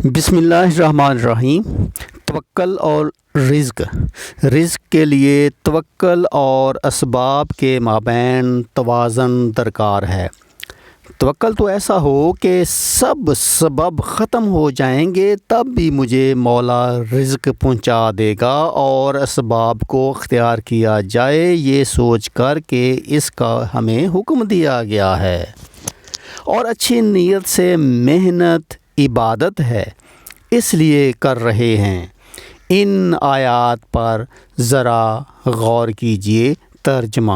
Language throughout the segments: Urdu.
بسم اللہ الرحمن الرحیم۔ توکل اور رزق کے لیے توکل اور اسباب کے مابین توازن درکار ہے۔ توکل تو ایسا ہو کہ سب سبب ختم ہو جائیں گے تب بھی مجھے مولا رزق پہنچا دے گا، اور اسباب کو اختیار کیا جائے یہ سوچ کر کہ اس کا ہمیں حکم دیا گیا ہے، اور اچھی نیت سے محنت عبادت ہے اس لیے کر رہے ہیں۔ ان آیات پر ذرا غور کیجئے۔ ترجمہ: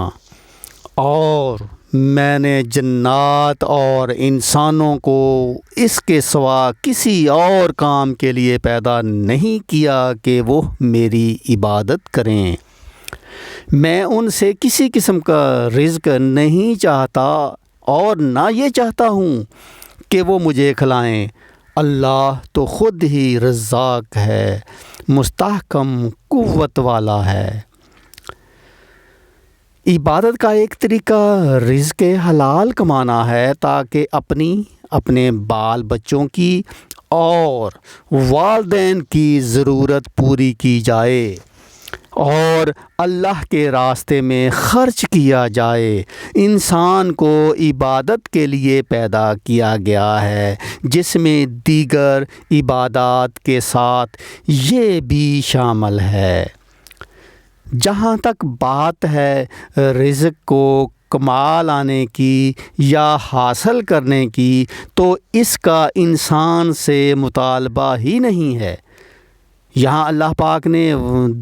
اور میں نے جنات اور انسانوں کو اس کے سوا کسی اور کام کے لیے پیدا نہیں کیا کہ وہ میری عبادت کریں۔ میں ان سے کسی قسم کا رزق نہیں چاہتا اور نہ یہ چاہتا ہوں کہ وہ مجھے کھلائیں۔ اللہ تو خود ہی رزاق ہے، مستحکم قوت والا ہے۔ عبادت کا ایک طریقہ رزق حلال کمانا ہے تاکہ اپنے بال بچوں کی اور والدین کی ضرورت پوری کی جائے اور اللہ کے راستے میں خرچ کیا جائے۔ انسان کو عبادت کے لیے پیدا کیا گیا ہے، جس میں دیگر عبادات کے ساتھ یہ بھی شامل ہے۔ جہاں تک بات ہے رزق کو کمال لانے کی یا حاصل کرنے کی، تو اس کا انسان سے مطالبہ ہی نہیں ہے۔ یہاں اللہ پاک نے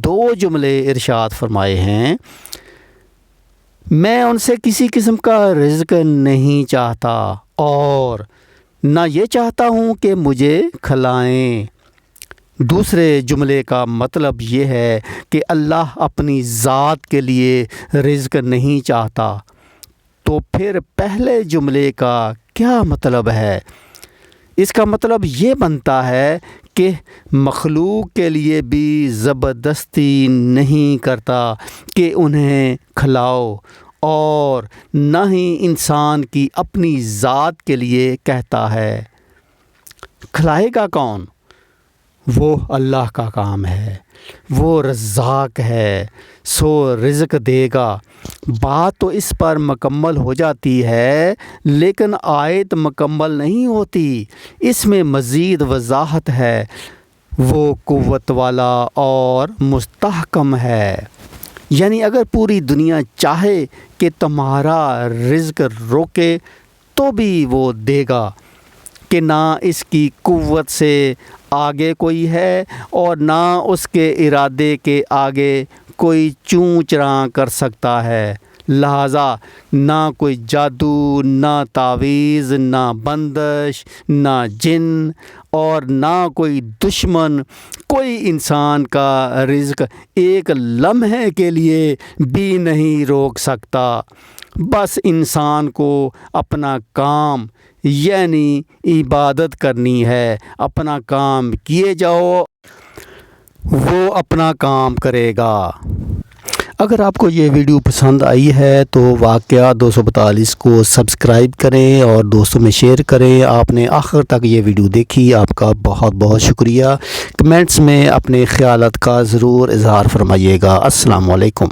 2 جملے ارشاد فرمائے ہیں: میں ان سے کسی قسم کا رزق نہیں چاہتا اور نہ یہ چاہتا ہوں کہ مجھے کھلائیں۔ دوسرے جملے کا مطلب یہ ہے کہ اللہ اپنی ذات کے لیے رزق نہیں چاہتا، تو پھر پہلے جملے کا کیا مطلب ہے؟ اس کا مطلب یہ بنتا ہے کہ مخلوق کے لیے بھی زبردستی نہیں کرتا کہ انہیں کھلاؤ، اور نہ ہی انسان کی اپنی ذات کے لیے کہتا ہے۔ کھلائے گا کون؟ وہ اللہ کا کام ہے، وہ رزاق ہے، سو رزق دے گا۔ بات تو اس پر مکمل ہو جاتی ہے، لیکن آیت مکمل نہیں ہوتی۔ اس میں مزید وضاحت ہے۔ وہ قوت والا اور مستحکم ہے، یعنی اگر پوری دنیا چاہے کہ تمہارا رزق روکے تو بھی وہ دے گا، کہ نہ اس کی قوت سے آگے کوئی ہے اور نہ اس کے ارادے کے آگے کوئی چوں چراں کر سکتا ہے۔ لہٰذا نہ کوئی جادو، نہ تعویذ، نہ بندش، نہ جن، اور نہ کوئی دشمن کوئی انسان کا رزق ایک لمحے کے لیے بھی نہیں روک سکتا۔ بس انسان کو اپنا کام یعنی عبادت کرنی ہے۔ اپنا کام کیے جاؤ، وہ اپنا کام کرے گا۔ اگر آپ کو یہ ویڈیو پسند آئی ہے تو واقعہ 242 کو سبسکرائب کریں اور دوستوں میں شیئر کریں۔ آپ نے آخر تک یہ ویڈیو دیکھی، آپ کا بہت بہت شکریہ۔ کمنٹس میں اپنے خیالات کا ضرور اظہار فرمائیے گا۔ السلام علیکم۔